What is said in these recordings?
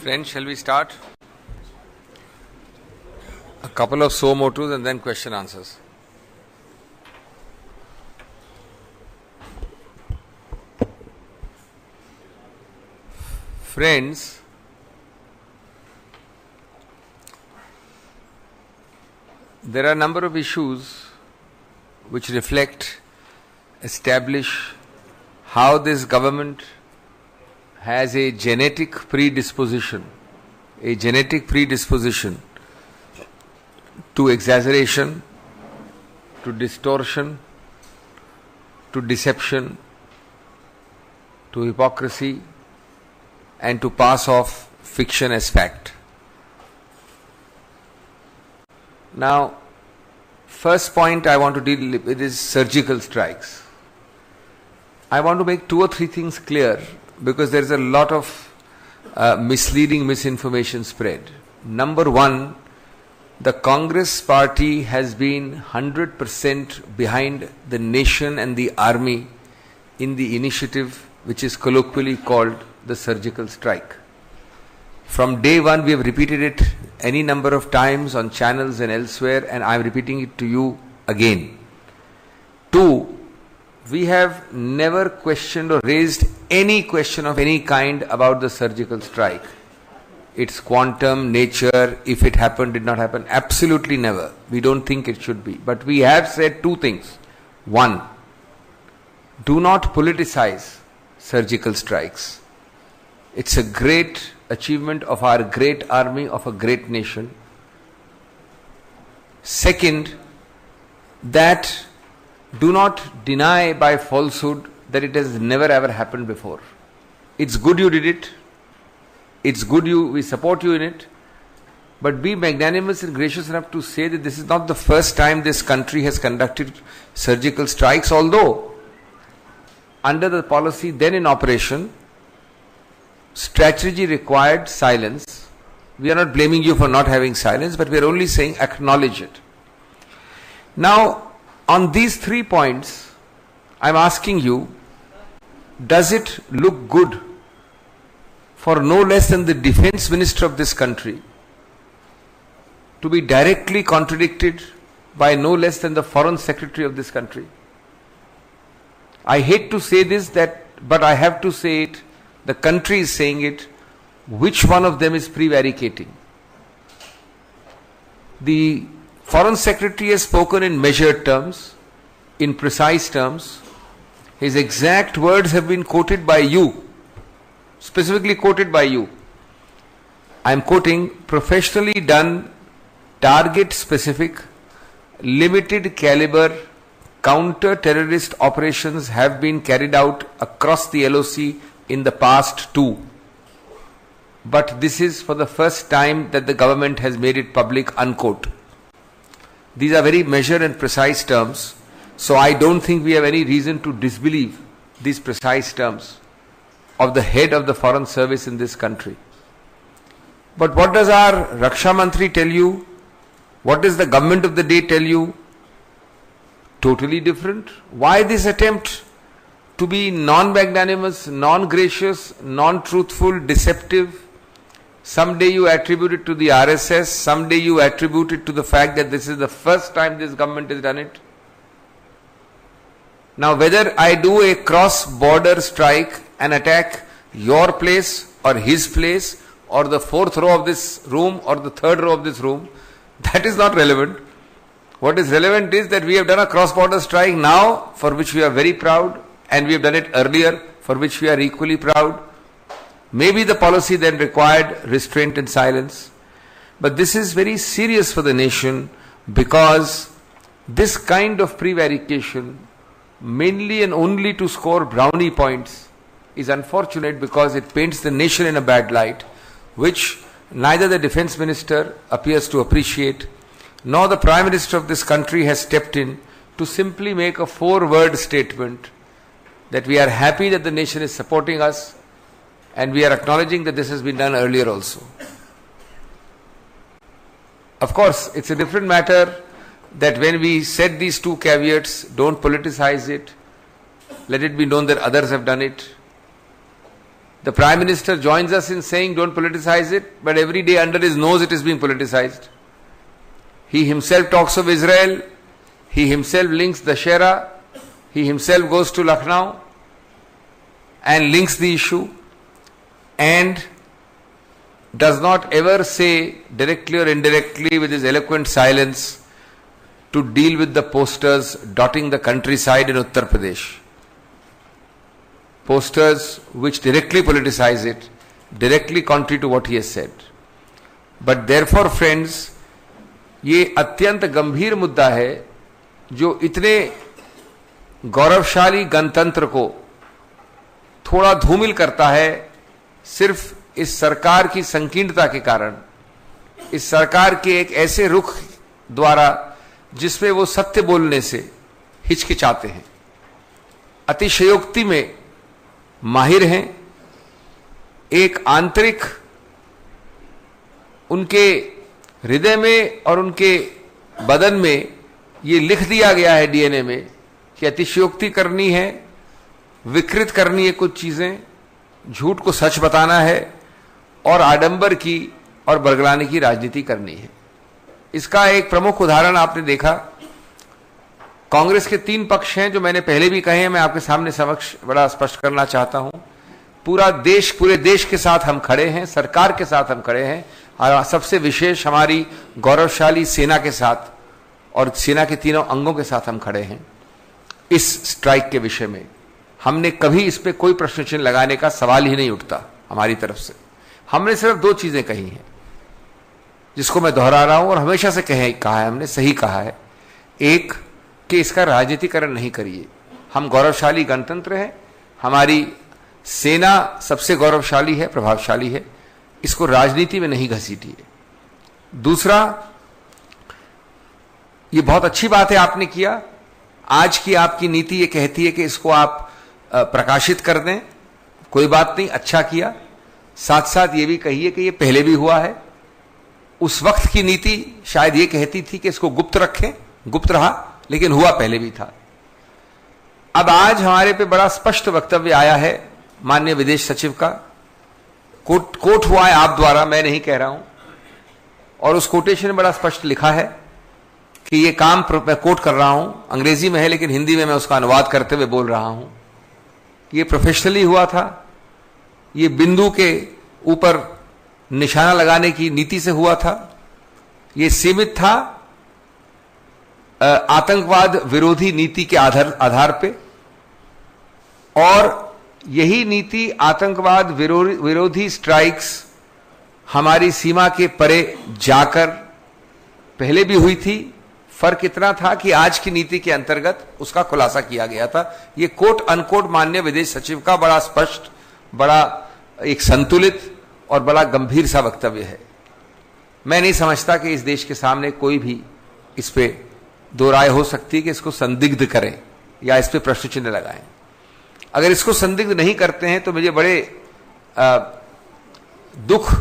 Friends, shall we start? A couple of so motus and then question answers. Friends, there are a number of issues which reflect, establish how this government has a genetic predisposition to exaggeration, to distortion, to deception, to hypocrisy, and to pass off fiction as fact. Now, first point I want to deal with is surgical strikes. I want to make 2 or 3 things clear because there is a lot of misleading misinformation spread. Number 1, the Congress party has been 100% behind the nation and the army in the initiative which is colloquially called the surgical strike. From day 1 we have repeated it any number of times on channels and elsewhere, and I am repeating it to you again. 2, we have never questioned or raised any question of any kind about the surgical strike. Its quantum, nature, if it happened, did not happen, absolutely never. We don't think it should be. But we have said 2 things. 1, do not politicize surgical strikes. It's a great achievement of our great army, of a great nation. Second, that do not deny by falsehood that it has never ever happened before. It's good you did it. It's good we support you in it. But be magnanimous and gracious enough to say that this is not the first time this country has conducted surgical strikes, although under the policy then in operation, strategy required silence. We are not blaming you for not having silence, but we are only saying acknowledge it. Now, on these 3 points, I am asking you, does it look good for no less than the defense minister of this country to be directly contradicted by no less than the foreign secretary of this country? I hate to say this, but I have to say it. The country is saying it. Which one of them is prevaricating? The foreign secretary has spoken in measured terms, in precise terms. His exact words have been quoted by you, specifically quoted by you. I am quoting, professionally done, target specific, limited caliber, counter-terrorist operations have been carried out across the LOC in the past too. But this is for the first time that the government has made it public, unquote. These are very measured and precise terms, so I don't think we have any reason to disbelieve these precise terms of the head of the foreign service in this country. But what does our Raksha Mantri tell you? What does the government of the day tell you? Totally different. Why this attempt to be non-magnanimous, non-gracious, non-truthful, deceptive? Someday you attribute it to the RSS, someday you attribute it to the fact that this is the first time this government has done it. Now whether I do a cross-border strike and attack your place or his place or the 4th row of this room or the 3rd row of this room, that is not relevant. What is relevant is that we have done a cross-border strike now, for which we are very proud, and we have done it earlier, for which we are equally proud. Maybe the policy then required restraint and silence. But this is very serious for the nation, because this kind of prevarication, mainly and only to score brownie points, is unfortunate because it paints the nation in a bad light, which neither the defense minister appears to appreciate, nor the Prime Minister of this country has stepped in to simply make a 4-word statement that we are happy that the nation is supporting us and we are acknowledging that this has been done earlier also. Of course, it's a different matter that when we said these 2 caveats, don't politicize it, let it be known that others have done it. The Prime Minister joins us in saying don't politicize it, but every day under his nose it is being politicized. He himself talks of Israel, he himself links Dashera, he himself goes to Lucknow and links the issue and does not ever say directly or indirectly with his eloquent silence to deal with the posters dotting the countryside in Uttar Pradesh. Posters which directly politicize it, directly contrary to what he has said. But therefore, friends, ये अत्यंत गंभीर मुद्दा है जो इतने गौरवशाली गणतंत्र को थोड़ा धूमिल करता है सिर्फ इस सरकार की संकीर्णता के कारण, इस सरकार के एक ऐसे रुख द्वारा जिसमें वो सत्य बोलने से हिचकिचाते हैं, अतिशयोक्ति में माहिर हैं, एक आंतरिक उनके हृदय में और उनके बदन में ये लिख दिया गया है डीएनए में कि अतिशयोक्ति करनी है, विकृत करनी है कुछ चीजें, झूठ को सच बताना है और आडंबर की और बरगलाने की राजनीति करनी है। इसका एक प्रमुख उदाहरण आपने देखा, कांग्रेस के 3 पक्ष हैं जो मैंने पहले भी कहे हैं, मैं आपके सामने समक्ष बड़ा स्पष्ट करना चाहता हूं। पूरा देश, पूरे देश के साथ हम खड़े हैं, सरकार के साथ हम खड़े हैं और सबसे विशेष हमारी गौरवशाली सेना के साथ और सेना के तीनों अंगों के साथ हम खड़े हैं। इस स्ट्राइक के विषय में हमने कभी इस पे कोई प्रश्न चिन्ह लगाने का सवाल ही नहीं उठता हमारी तरफ से। हमने सिर्फ 2 चीजें कही हैं जिसको मैं दोहरा रहा हूं और हमेशा से कहा है, हमने सही कहा है। एक, कि इसका राजनीतिकरण नहीं करिए, हम गौरवशाली गणतंत्र हैं, हमारी सेना सबसे गौरवशाली है, प्रभावशाली है, इसको राजनीति में नहीं घसीटिए। दूसरा, ये बहुत अच्छी बात है आपने किया, आज की आपकी नीति ये कहती है कि इसको आप प्रकाशित कर दें, कोई बात नहीं, अच्छा किया। साथ साथ ये भी कहिए कि ये पहले भी हुआ है। उस वक्त की नीति शायद ये कहती थी कि इसको गुप्त रखें, गुप्त रहा, लेकिन हुआ पहले भी था। अब आज हमारे पे बड़ा स्पष्ट वक्तव्य आया है माननीय विदेश सचिव का, कोट हुआ है आप द्वारा, मैं नहीं कह रहा हूं, और उस कोटेशन में बड़ा स्पष्ट लिखा है कि ये काम, मैं कोट कर रहा हूं, अंग्रेजी में है लेकिन हिंदी में मैं उसका अनुवाद करते हुए बोल रहा हूं, ये प्रोफेशनली हुआ था, ये बिंदु के ऊपर निशाना लगाने की नीति से हुआ था, ये सीमित था आतंकवाद विरोधी नीति के आधार पे, और यही नीति आतंकवाद विरोधी स्ट्राइक्स हमारी सीमा के परे जाकर पहले भी हुई थी। फर्क इतना था कि आज की नीति के अंतर्गत उसका खुलासा किया गया था। ये कोट अनकोट माननीय विदेश सचिव का बड़ा स्पष्ट, बड़ा एक संतुलित और बड़ा गंभीर सा वक्तव्य है। मैं नहीं समझता कि इस देश के सामने कोई भी इस पे दो राय हो सकती है कि इसको संदिग्ध करें या इस पे प्रश्न चिन्ह लगाएं। अगर इसको संदिग्ध नहीं करते हैं तो मुझे बड़े दुख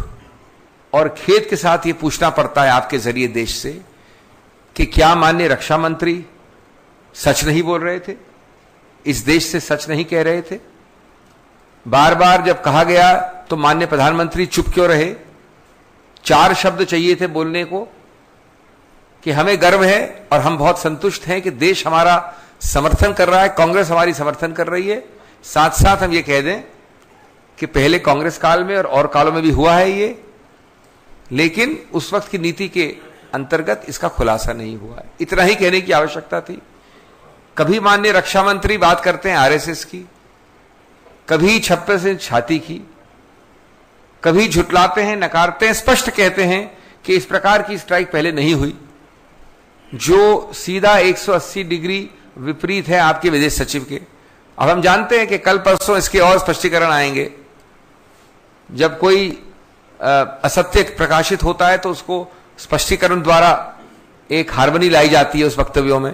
और खेद के साथ ये पूछना पड़ता है आपके जरिए देश से कि क्या माननीय रक्षा मंत्री सच नहीं बोल रहे थे, इस देश से सच नहीं कह रहे थे? बार बार जब कहा गया तो माननीय प्रधानमंत्री चुप क्यों रहे? 4 शब्द चाहिए थे बोलने को कि हमें गर्व है और हम बहुत संतुष्ट हैं कि देश हमारा समर्थन कर रहा है, कांग्रेस हमारी समर्थन कर रही है। साथ साथ हम ये कह दें कि पहले कांग्रेस काल में और कालों में भी हुआ है ये, लेकिन उस वक्त की नीति के अंतर्गत इसका खुलासा नहीं हुआ है। इतना ही कहने की आवश्यकता थी। कभी माननीय रक्षा मंत्री बात करते हैं आरएसएस की, कभी छप्पे से छाती की, कभी झुटलाते हैं, नकारते हैं, स्पष्ट कहते हैं कि इस प्रकार की स्ट्राइक पहले नहीं हुई, जो सीधा 180 डिग्री विपरीत है आपके विदेश सचिव के। अब हम जानते हैं कि कल परसों इसके और स्पष्टीकरण आएंगे। जब कोई असत्य प्रकाशित होता है तो उसको स्पष्टीकरण द्वारा एक हार्मनी लाई जाती है उस वक्तव्यों में,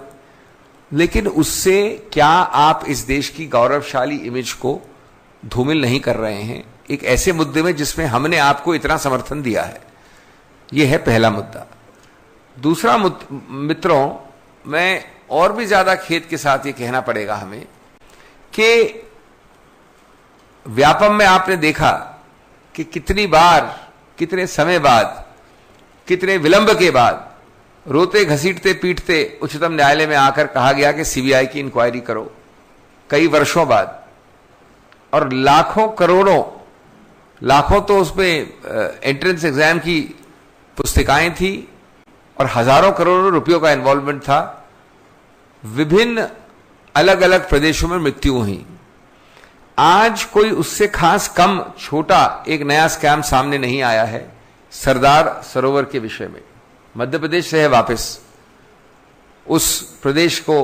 लेकिन उससे क्या आप इस देश की गौरवशाली इमेज को धूमिल नहीं कर रहे हैं एक ऐसे मुद्दे में जिसमें हमने आपको इतना समर्थन दिया है? यह है पहला मुद्दा। दूसरा मित्रों, मैं और भी ज्यादा खेद के साथ ये कहना पड़ेगा हमें कि व्यापम में आपने देखा कि कितनी बार, कितने समय बाद, कितने विलंब के बाद रोते घसीटते पीटते उच्चतम न्यायालय में आकर कहा गया कि सीबीआई की इंक्वायरी करो, कई वर्षों बाद। और लाखों करोड़ों, लाखों तो उसमें एंट्रेंस एग्जाम की पुस्तिकाएं थी और हजारों करोड़ों रुपयों का इन्वॉल्वमेंट था। विभिन्न अलग अलग प्रदेशों में मृत्यु हुई। आज कोई उससे खास कम छोटा एक नया स्कैम सामने नहीं आया है सरदार सरोवर के विषय में। मध्य प्रदेश से है वापस, उस प्रदेश को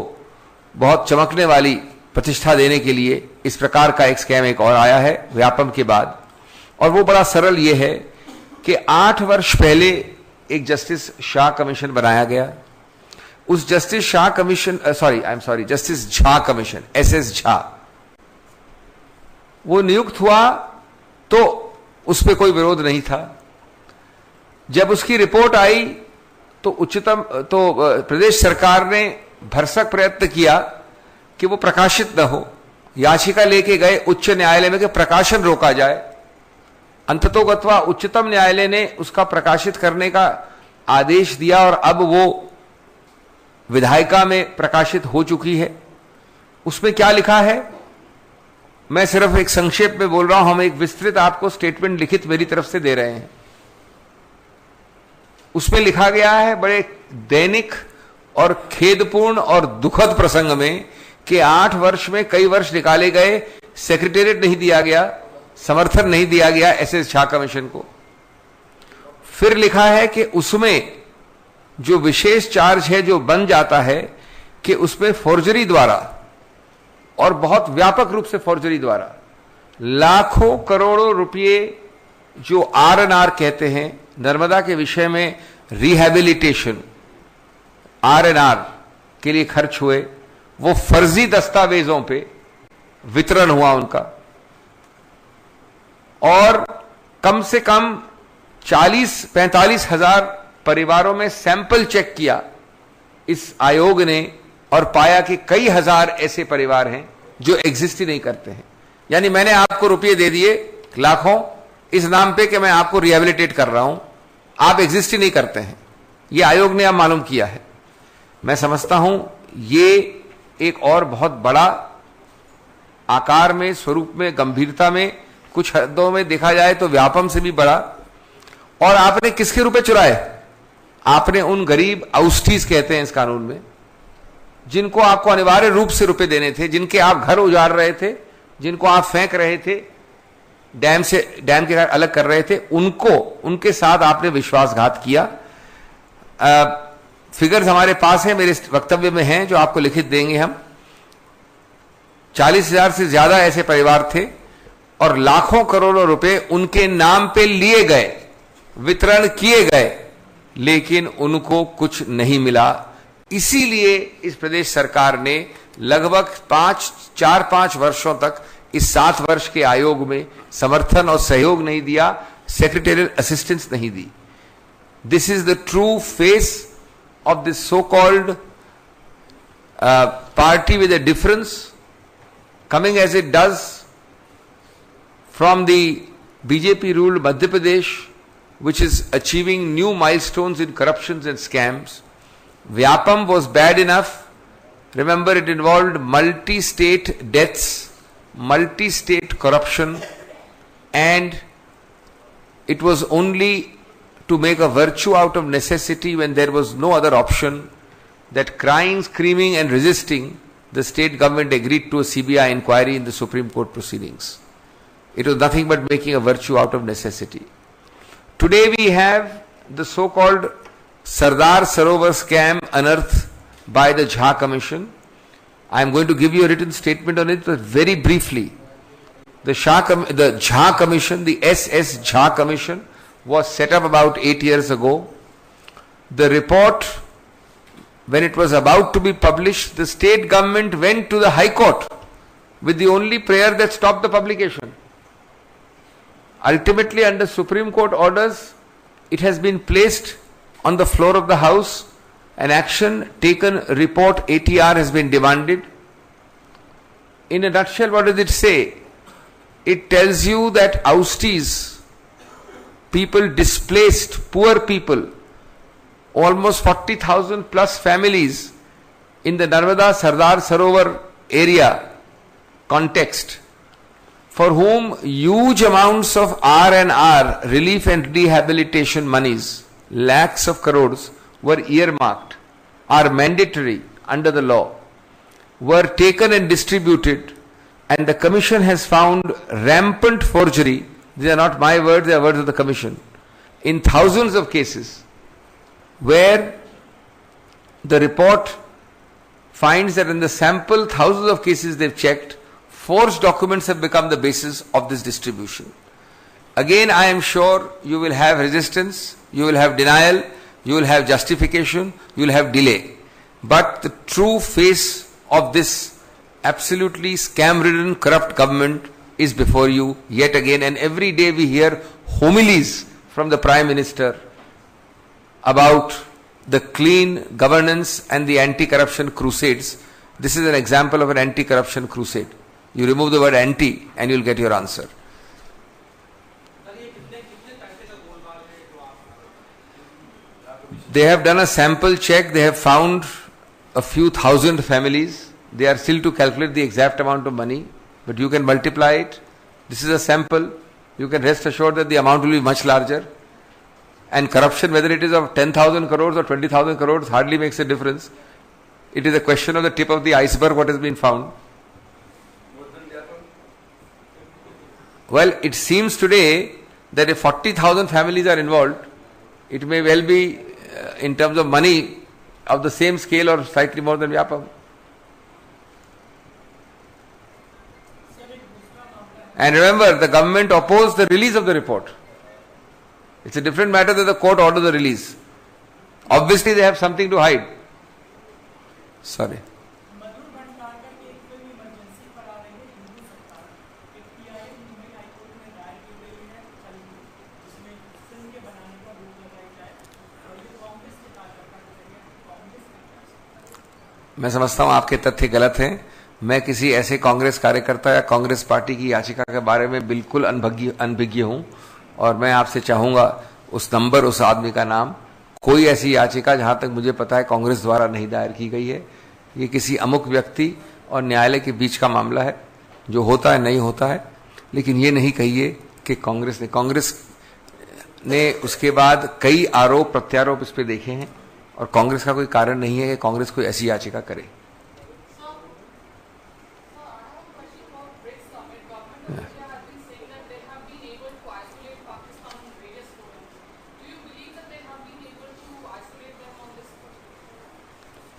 बहुत चमकने वाली प्रतिष्ठा देने के लिए इस प्रकार का एक स्कैम एक और आया है व्यापम के बाद। और वो बड़ा सरल ये है कि 8 वर्ष पहले एक जस्टिस शाह कमीशन बनाया गया। उस justice Shah commission, justice Jha commission, SS Jha, वो नियुक्त हुआ तो उस पर कोई विरोध नहीं था। जब उसकी रिपोर्ट आई तो प्रदेश सरकार ने भरसक प्रयत्न किया कि वो प्रकाशित न हो। याचिका लेके गए उच्च न्यायालय में कि प्रकाशन रोका जाए। अंततोगत्वा उच्चतम न्यायालय ने उसका प्रकाशित करने का आदेश दिया और अब वो विधायिका में प्रकाशित हो चुकी है। उसमें क्या लिखा है, मैं सिर्फ एक संक्षेप में बोल रहा हूं, हम एक विस्तृत आपको स्टेटमेंट लिखित मेरी तरफ से दे रहे हैं। उसमें लिखा गया है बड़े दैनिक और खेदपूर्ण और दुखद प्रसंग में कि 8 वर्ष में कई वर्ष निकाले गए, सेक्रेटेरिएट नहीं दिया गया, समर्थन नहीं दिया गया SS झा कमीशन को। फिर लिखा है कि उसमें जो विशेष चार्ज है जो बन जाता है कि उसमें फॉर्जरी द्वारा, और बहुत व्यापक रूप से फॉर्जरी द्वारा, लाखों करोड़ों रुपए जो RNR कहते हैं, नर्मदा के विषय में रिहैबिलिटेशन RNR के लिए खर्च हुए, वो फर्जी दस्तावेजों पे वितरण हुआ उनका। और कम से कम 40-45 हजार परिवारों में सैंपल चेक किया इस आयोग ने और पाया कि कई हजार ऐसे परिवार हैं जो एग्जिस्ट ही नहीं करते हैं। यानी मैंने आपको रुपये दे दिए लाखों इस नाम पे कि मैं आपको रिहेबिलिटेट कर रहा हूं, आप एग्जिस्ट ही नहीं करते हैं। यह आयोग ने अब मालूम किया है। मैं समझता हूं ये एक और बहुत बड़ा आकार में, स्वरूप में, गंभीरता में, कुछ हदों में देखा जाए तो व्यापम से भी बड़ा। और आपने किसके रुपए चुराए? आपने उन गरीब आउस्टीज कहते हैं इस कानून में, जिनको आपको अनिवार्य रूप से रुपए देने थे, जिनके आप घर उजाड़ रहे थे, जिनको आप फेंक रहे थे, डैम के अलग कर रहे थे, उनके साथ आपने विश्वासघात किया। फिगर्स हमारे पास है, मेरे वक्तव्य में हैं, जो आपको लिखित देंगे हम। 40,000 से ज्यादा ऐसे परिवार थे और लाखों करोड़ों रुपए उनके नाम पे लिए गए, वितरण किए गए, लेकिन उनको कुछ नहीं मिला। इसीलिए इस प्रदेश सरकार ने लगभग 4-5 वर्षों तक इस 7 वर्ष के आयोग में समर्थन और सहयोग नहीं दिया, सेक्रेटेरियल असिस्टेंस नहीं दी। This is the true face of this so-called party with a difference, coming as it does from the BJP-ruled Madhya Pradesh, which is achieving new milestones in corruptions and scams. Vyapam was bad enough. Remember, it involved multi-state deaths, multi-state corruption, and it was only to make a virtue out of necessity when there was no other option, that crying, screaming and resisting, the state government agreed to a CBI inquiry in the Supreme Court proceedings. It was nothing but making a virtue out of necessity. Today we have the so-called Sardar Sarovar scam unearthed by the Jha Commission. I am going to give you a written statement on it, but very briefly. The Jha Commission, the SS Jha Commission, was set up about 8 years ago. The report, when it was about to be published, the state government went to the High Court with the only prayer that stopped the publication. Ultimately, under Supreme Court orders, it has been placed on the floor of the House. An action taken, report ATR has been demanded. In a nutshell, what does it say? it tells you that ousties, people displaced, poor people, almost 40,000 plus families in the Narmada Sardar Sarovar area context, for whom huge amounts of R&R, relief and rehabilitation monies, lakhs of crores, were earmarked, are mandatory under the law, were taken and distributed, and the Commission has found rampant forgery. These are not my words, they are words of the Commission, in thousands of cases, where the report finds that in the sample, thousands of cases they've checked, forged documents have become the basis of this distribution. Again, I am sure you will have resistance, you will have denial, you will have justification, you will have delay. But the true face of this absolutely scam-ridden, corrupt government is before you yet again. And every day we hear homilies from the Prime Minister about the clean governance and the anti-corruption crusades. This is an example of an anti-corruption crusade. You remove the word anti and you'll get your answer. They have done a sample check. They have found a few thousand families. They are still to calculate the exact amount of money, but you can multiply it. This is a sample. You can rest assured that the amount will be much larger. And corruption, whether it is of 10,000 crores or 20,000 crores, hardly makes a difference. It is a question of the tip of the iceberg what has been found. Well, it seems today that if 40,000 families are involved, it may well be in terms of money of the same scale or slightly more than Vyapam. And remember, the government opposed the release of the report. It's a different matter that the court ordered the release. Obviously, they have something to hide. Sorry. मैं समझता हूं आपके तथ्य गलत हैं। मैं किसी ऐसे कांग्रेस कार्यकर्ता या कांग्रेस पार्टी की याचिका के बारे में बिल्कुल अनभिज्ञ हूं और मैं आपसे चाहूंगा उस नंबर, उस आदमी का नाम। कोई ऐसी याचिका जहां तक मुझे पता है कांग्रेस द्वारा नहीं दायर की गई है। ये किसी अमुक व्यक्ति और न्यायालय के बीच का मामला है, जो होता है नहीं होता है। लेकिन ये नहीं कहिए कि कांग्रेस ने उसके बाद कई आरोप प्रत्यारोप इस पर देखे हैं और कांग्रेस का कोई कारण नहीं है कि कांग्रेस कोई ऐसी याचिका करे।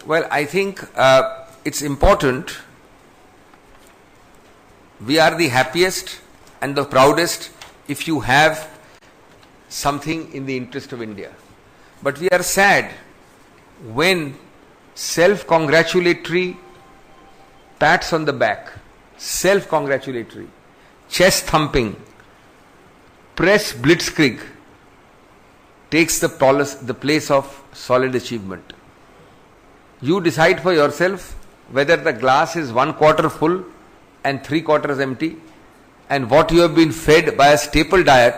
Well, I think it's important. We are the happiest and the proudest if you have something in the interest of India. But we are sad when self-congratulatory pats on the back, self-congratulatory, chest thumping, press blitzkrieg takes the place of solid achievement. You decide for yourself whether the glass is 1/4 full and 3/4 empty, and what you have been fed by a staple diet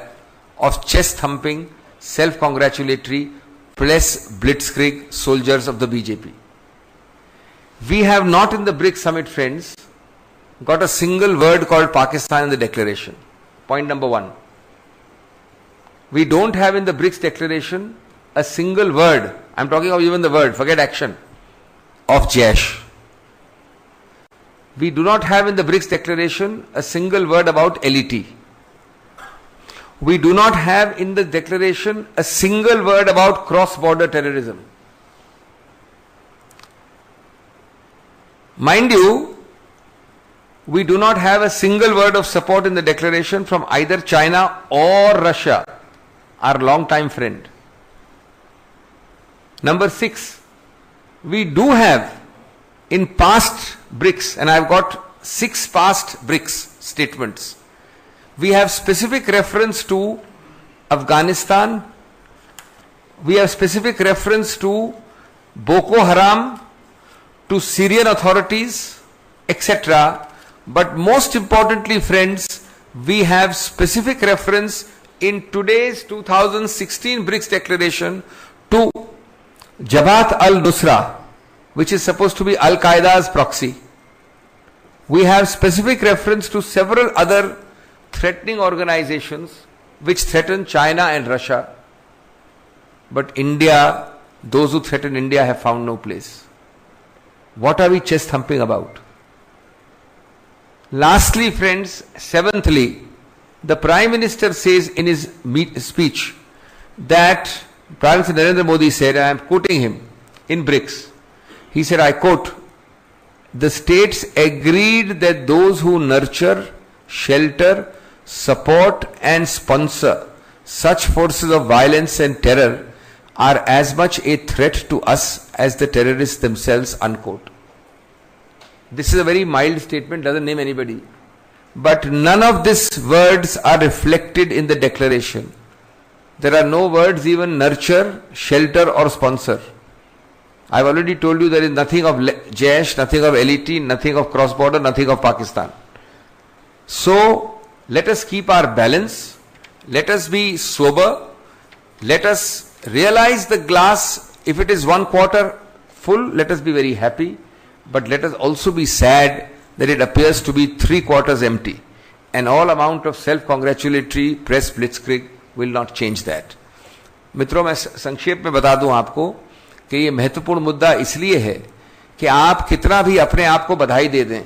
of chest thumping, self-congratulatory, press blitzkrieg soldiers of the BJP. We have not in the BRICS summit, friends, got a single word called Pakistan in the declaration. Point number one. We don't have in the BRICS declaration a single word, I'm talking of even the word, forget action, of Jaish. We do not have in the BRICS declaration a single word about LET. We do not have in the declaration a single word about cross-border terrorism. Mind you, we do not have a single word of support in the declaration from either China or Russia, our long-time friend. Number 6, we do have in past BRICS, and I've got 6 past BRICS statements, we have specific reference to Afghanistan, we have specific reference to Boko Haram, to Syrian authorities, etc. But most importantly, friends, we have specific reference in today's 2016 BRICS declaration to Jabhat al-Nusra, which is supposed to be Al-Qaeda's proxy. We have specific reference to several other threatening organizations which threaten China and Russia. But India, those who threaten India have found no place. What are we chest thumping about? Lastly, friends, seventhly, the Prime Minister says in his speech that Prime Minister Narendra Modi said, I am quoting him in BRICS, he said, I quote, the states agreed that those who nurture, shelter, support and sponsor such forces of violence and terror are as much a threat to us as the terrorists themselves, unquote. This is a very mild statement, doesn't name anybody. But none of these words are reflected in the declaration. There are no words even nurture, shelter or sponsor. I've already told you there is nothing of Jaish, nothing of LET, nothing of cross-border, nothing of Pakistan. So, let us keep our balance. Let us be sober. Let us realize the glass, if it is 1/4 full, let us be very happy. But let us also be sad that it appears to be 3/4 empty. And all amount of self-congratulatory press blitzkrieg will not change that. मित्रों, मैं संक्षेप में बता दूं आपको कि ये महत्वपूर्ण मुद्दा इसलिए है कि आप कितना भी अपने आप को बधाई दे दें,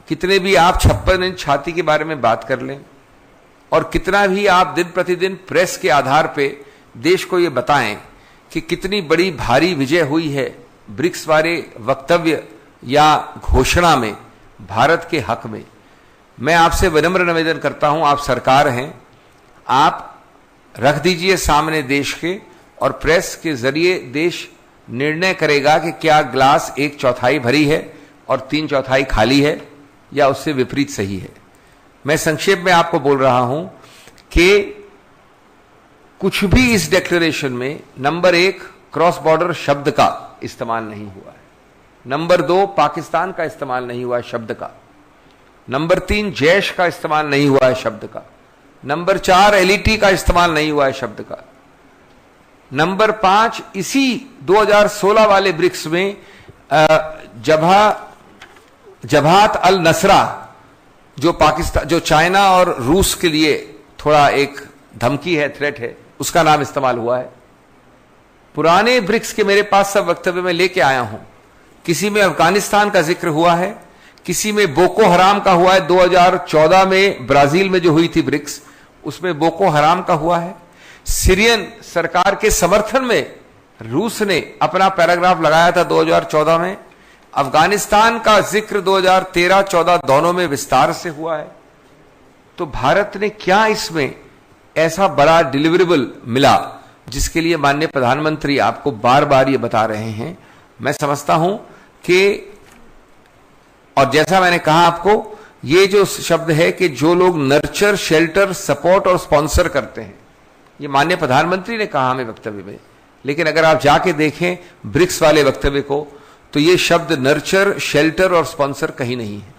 कितने भी आप 56 इंच छाती के बारे में बात कर लें और कितना भी आप दिन प्रतिदिन प्रेस के आधार पे देश को ये बताएं कि कितनी बड़ी भारी विजय हुई है ब्रिक्स वाले वक्तव्य या घोषणा में भारत के हक में, मैं आपसे विनम्र निवेदन करता हूं, आप सरकार हैं, आप रख दीजिए सामने देश के और प्रेस के जरिए देश निर्णय करेगा कि क्या ग्लास 1/4 भरी है और 3/4 खाली है या उससे विपरीत सही है। मैं संक्षेप में आपको बोल रहा हूं कि कुछ भी इस डिक्लेरेशन में नंबर 1 क्रॉस बॉर्डर शब्द का इस्तेमाल नहीं हुआ है, नंबर 2 पाकिस्तान का इस्तेमाल नहीं हुआ है शब्द का, नंबर 3 जैश का इस्तेमाल नहीं हुआ है शब्द का, नंबर 4 LET का इस्तेमाल नहीं हुआ है शब्द का, नंबर 5 इसी 2016 वाले ब्रिक्स में जबात अल नसरा जो पाकिस्तान, जो चाइना और रूस के लिए थोड़ा एक धमकी है, थ्रेट है, उसका नाम इस्तेमाल हुआ है। पुराने ब्रिक्स के मेरे पास सब वक्तव्य में लेके आया हूं, किसी में अफगानिस्तान का जिक्र हुआ है, किसी में बोको हराम का हुआ है, 2014 में ब्राजील में जो हुई थी ब्रिक्स उसमें बोको हराम का हुआ है। सीरियन सरकार के समर्थन में रूस ने अपना पैराग्राफ लगाया था 2014 में, अफगानिस्तान का जिक्र 2013-14 दोनों में विस्तार से हुआ है। तो भारत ने क्या इसमें ऐसा बड़ा डिलीवरेबल मिला जिसके लिए माननीय प्रधानमंत्री आपको बार बार ये बता रहे हैं। मैं समझता हूं कि, और जैसा मैंने कहा आपको, ये जो शब्द है कि जो लोग नर्चर, शेल्टर, सपोर्ट और स्पॉन्सर करते हैं, ये माननीय प्रधानमंत्री ने कहा हमें वक्तव्य में, लेकिन अगर आप जाके देखें ब्रिक्स वाले वक्तव्य को तो ये शब्द नर्चर, शेल्टर और स्पॉन्सर कहीं नहीं है।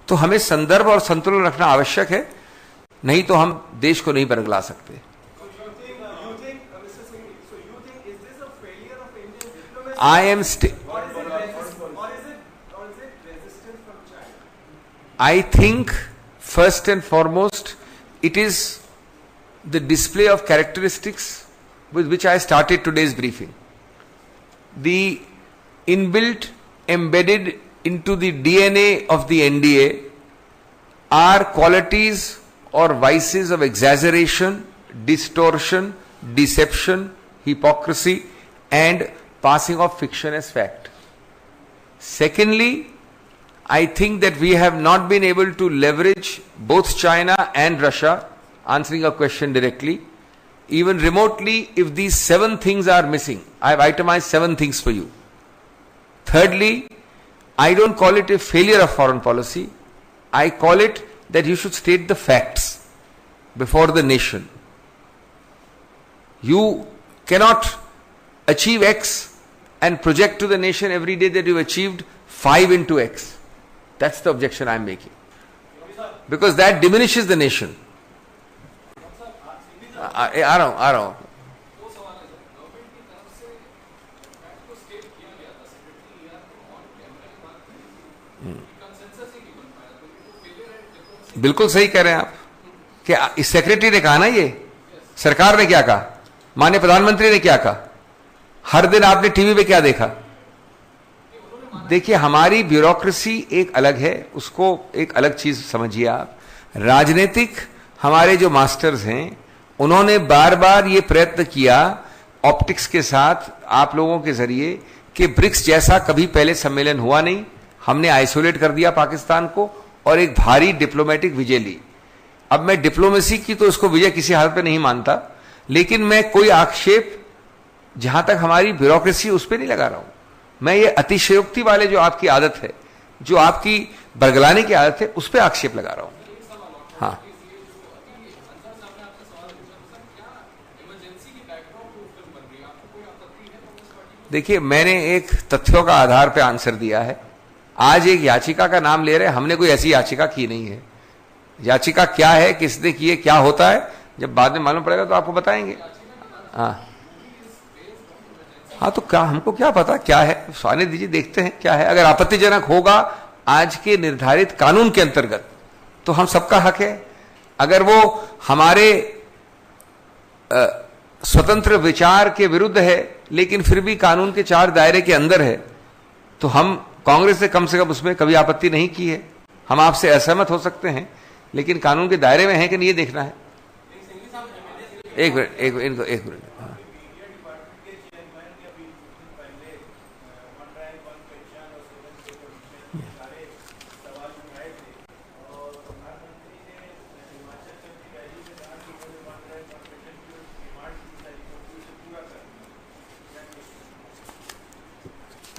तो हमें संदर्भ और संतुलन रखना आवश्यक है, नहीं तो हम देश को नहीं बरगला सकते। I am I think first and foremost it is the display of characteristics with which I started today's briefing. The inbuilt, embedded into the DNA of the NDA are qualities or vices of exaggeration, distortion, deception, hypocrisy and passing of fiction as fact. Secondly, I think that we have not been able to leverage both China and Russia, answering your question directly, even remotely, if these 7 things are missing. I have itemized 7 things for you. Thirdly, I don't call it a failure of foreign policy. I call it that you should state the facts before the nation. You cannot achieve X and project to the nation every day that you achieved 5 into X. That's the objection I am making. because that diminishes the nation. आ रहा हूं. बिल्कुल सही कह रहे हैं आप कि इस सेक्रेटरी ने कहा ना, ये सरकार ने क्या कहा, माननीय प्रधानमंत्री ने क्या कहा, हर दिन आपने टीवी पे क्या देखा. देखिए, हमारी ब्यूरोक्रेसी एक अलग है, उसको एक अलग चीज समझिए आप. राजनीतिक हमारे जो मास्टर्स हैं, उन्होंने बार बार ये प्रयत्न किया ऑप्टिक्स के साथ, आप लोगों के जरिए, कि ब्रिक्स जैसा कभी पहले सम्मेलन हुआ नहीं. हमने आइसोलेट कर दिया पाकिस्तान को और एक भारी डिप्लोमेटिक विजय ली. अब मैं डिप्लोमेसी की तो उसको विजय किसी हालत पे नहीं मानता, लेकिन मैं कोई आक्षेप जहां तक हमारी ब्यूरोक्रेसी उस पर नहीं लगा रहा हूं. मैं ये अतिशयोक्ति वाले जो आपकी आदत है, जो आपकी बरगलाने की आदत है, उस पर आक्षेप लगा रहा हूं. हाँ, देखिए, मैंने एक तथ्यों का आधार पे आंसर दिया है. आज एक याचिका का नाम ले रहे हैं, हमने कोई ऐसी याचिका की नहीं है. याचिका क्या है, किसने की है, क्या होता है, जब बाद में मालूम पड़ेगा तो आपको बताएंगे. हाँ हाँ, तो क्या, हमको क्या पता क्या है, आने दीजिए, देखते हैं क्या है. अगर आपत्तिजनक होगा आज के निर्धारित कानून के अंतर्गत तो हम सबका हक है. अगर वो हमारे स्वतंत्र विचार के विरुद्ध है, लेकिन फिर भी कानून के 4 दायरे के अंदर है, तो हम कांग्रेस से कम उसमें कभी आपत्ति नहीं की है. हम आपसे असहमत हो सकते हैं, लेकिन कानून के दायरे में है कि नहीं, ये देखना है. एक मिनट. हाँ.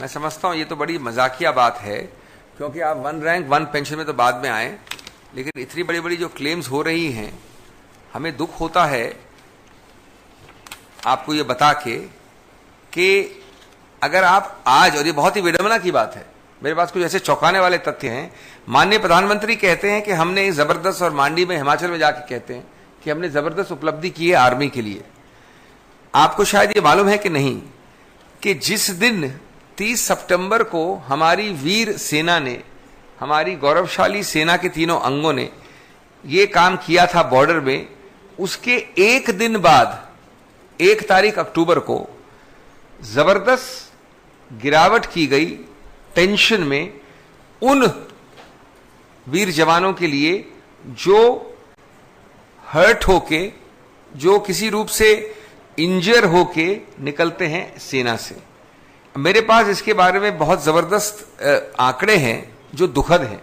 मैं समझता हूं ये तो बड़ी मजाकिया बात है, क्योंकि आप 1 रैंक 1 पेंशन में तो बाद में आए, लेकिन इतनी बड़ी बड़ी जो क्लेम्स हो रही हैं, हमें दुख होता है आपको ये बता के कि अगर आप आज, और ये बहुत ही विडंबना की बात है, मेरे पास कुछ ऐसे चौंकाने वाले तथ्य हैं. माननीय प्रधानमंत्री कहते हैं कि हमने जबरदस्त, और मांडी में हिमाचल में जाके कहते हैं कि हमने जबरदस्त उपलब्धि की है आर्मी के लिए. आपको शायद ये मालूम है कि नहीं कि जिस दिन 30 सितंबर को हमारी वीर सेना ने, हमारी गौरवशाली सेना के तीनों अंगों ने ये काम किया था बॉर्डर में, उसके एक दिन बाद 1 तारीख अक्टूबर को जबरदस्त गिरावट की गई पेंशन में उन वीर जवानों के लिए जो हर्ट होके, जो किसी रूप से इंजर होके निकलते हैं सेना से. मेरे पास इसके बारे में बहुत जबरदस्त आंकड़े हैं जो दुखद हैं.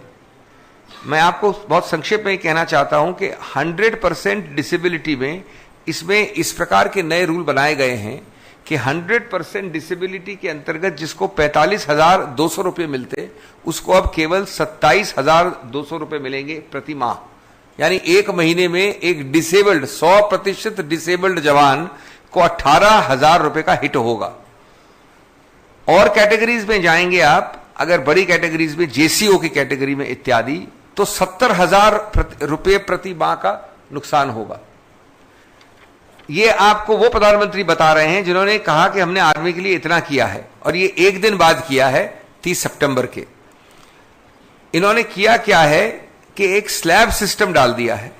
मैं आपको बहुत संक्षेप में कहना चाहता हूं कि 100% डिसेबिलिटी में इसमें इस प्रकार के नए रूल बनाए गए हैं कि 100% डिसेबिलिटी के अंतर्गत जिसको 45,200 रुपये मिलते, उसको अब केवल 27,200 रुपये मिलेंगे प्रति माह. यानी एक महीने में एक डिसेबल्ड, 100% डिसेबल्ड जवान को 18,000 रुपये का हिट होगा. और कैटेगरीज में जाएंगे आप, अगर बड़ी कैटेगरीज में, जेसीओ की कैटेगरी में इत्यादि, तो 70,000 रुपये प्रति माह का नुकसान होगा. ये आपको वो प्रधानमंत्री बता रहे हैं जिन्होंने कहा कि हमने आर्मी के लिए इतना किया है, और ये एक दिन बाद किया है 30 सितंबर के. इन्होंने किया क्या है कि एक स्लैब सिस्टम डाल दिया है,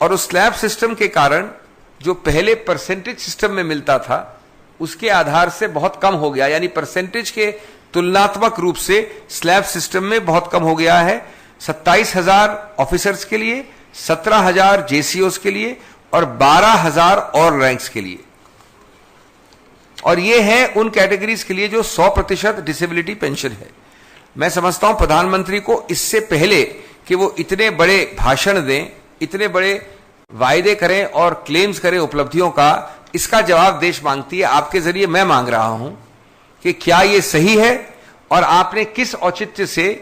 और उस स्लैब सिस्टम के कारण जो पहले परसेंटेज सिस्टम में मिलता था उसके आधार से बहुत कम हो गया. यानी परसेंटेज के तुलनात्मक रूप से स्लैब सिस्टम में बहुत कम हो गया है. 27,000 ऑफिसर्स के लिए, 17,000 जेसीओस के लिए और 12,000 और रैंक्स के लिए. और ये है उन कैटेगरीज के लिए जो 100% डिसेबिलिटी पेंशन है. मैं समझता हूं प्रधानमंत्री को इससे पहले कि वो इतने बड़े भाषण दें, इतने बड़े वायदे करें और क्लेम्स करें उपलब्धियों का, इसका जवाब देश मांगती है. आपके जरिए मैं मांग रहा हूं कि क्या यह सही है, और आपने किस औचित्य से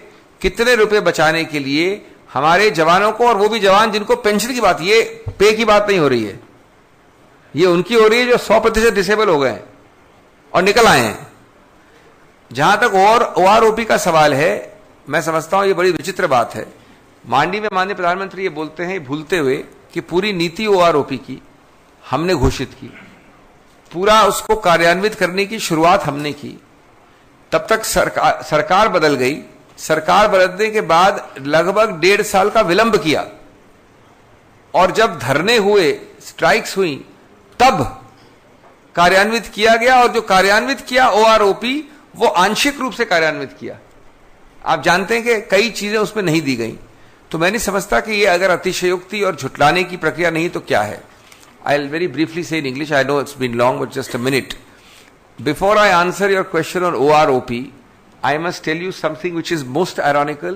कितने रुपए बचाने के लिए हमारे जवानों को, और वो भी जवान जिनको पेंशन की बात, ये पे की बात नहीं हो रही है, ये उनकी हो रही है जो 100% डिसेबल हो गए और निकल आए हैं. जहां तक और ओआरओपी का सवाल है, मैं समझता हूं ये बड़ी विचित्र बात है मांडी में माननीय प्रधानमंत्री ये बोलते हैं भूलते हुए कि पूरी नीति ओआरओपी की हमने घोषित की, पूरा उसको कार्यान्वित करने की शुरुआत हमने की। तब तक सरकार बदल गई। सरकार बदलने के बाद लगभग 1.5 साल का विलंब किया, और जब धरने हुए, स्ट्राइक्स हुई, तब कार्यान्वित किया गया। और जो कार्यान्वित किया ओआरओपी, वो आंशिक रूप से कार्यान्वित किया। आप जानते हैं कि कई चीजें उसमें नहीं दी गई। तो मैं नहीं समझता कि ये अगर अतिशयोक्ति और झुटलाने की प्रक्रिया नहीं तो क्या है। I will very briefly say in English, I know it's been long but just a minute. Before I answer your question on OROP, I must tell you something which is most ironical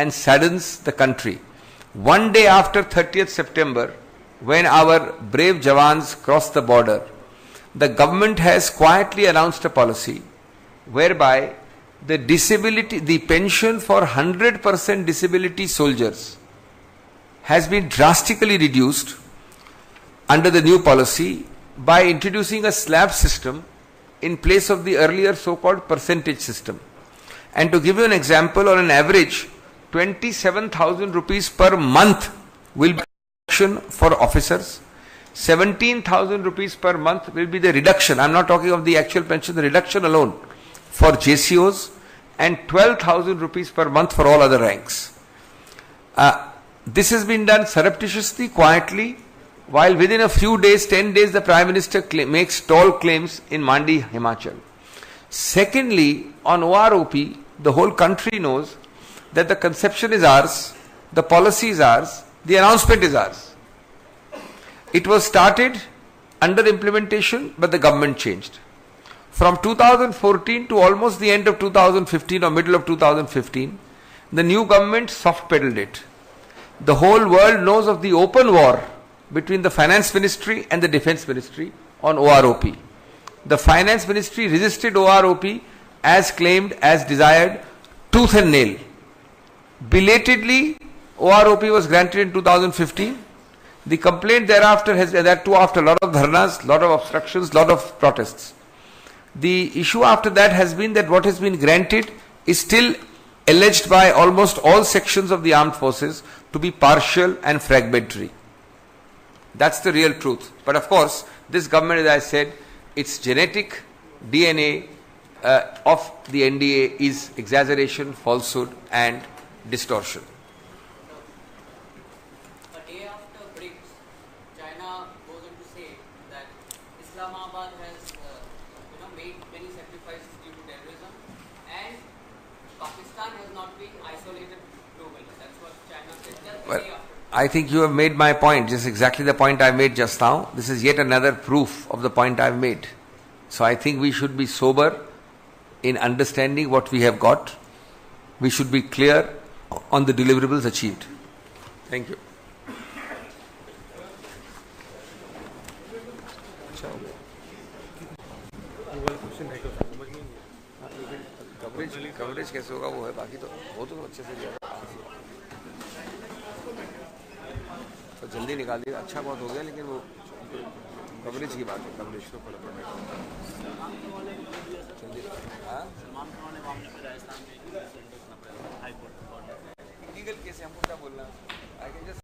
and saddens the country. One day after 30th September, when our brave Jawans crossed the border, the government has quietly announced a policy whereby the pension for 100% disability soldiers has been drastically reduced under the new policy by introducing a slab system in place of the earlier so-called percentage system. And to give you an example, on an average, 27,000 rupees per month will be reduction for officers. 17,000 rupees per month will be the reduction. I'm not talking of the actual pension, the reduction alone for JCOs, and 12,000 rupees per month for all other ranks. This has been done surreptitiously, quietly, while within a few days, 10 days, the Prime Minister makes tall claims in Mandi, Himachal. Secondly, on OROP, the whole country knows that the conception is ours, the policy is ours, the announcement is ours. It was started under implementation, but the government changed. From 2014 to almost the end of 2015 or middle of 2015, the new government soft-pedaled it. The whole world knows of the open war between the Finance Ministry and the Defence Ministry on OROP. The Finance Ministry resisted OROP as claimed, as desired, tooth and nail. Belatedly, OROP was granted in 2015. The complaint thereafter has, that too after a lot of dharnas, lot of obstructions, lot of protests. The issue after that has been that what has been granted is still alleged by almost all sections of the armed forces to be partial and fragmentary. That's the real truth. But of course, this government, as I said, its genetic DNA of the NDA is exaggeration, falsehood and distortion. A day after BRICS, China goes on to say that Islamabad has made many sacrifices due to terrorism, and Pakistan has not been isolated globally. That's what China said just the day after. I think you have made my point, just exactly the point I made just now. This is yet another proof of the point I've made. So I think we should be sober in understanding what we have got. We should be clear on the deliverables achieved. Thank you. Coverage कैसे होगा वो है, बाकी तो वो तो अच्छे से दिया तो जल्दी निकाल दिया, अच्छा बहुत हो गया, लेकिन वो कवरेज की बात है, कवरेज तो लीगल केस है, हमको क्या बोलना।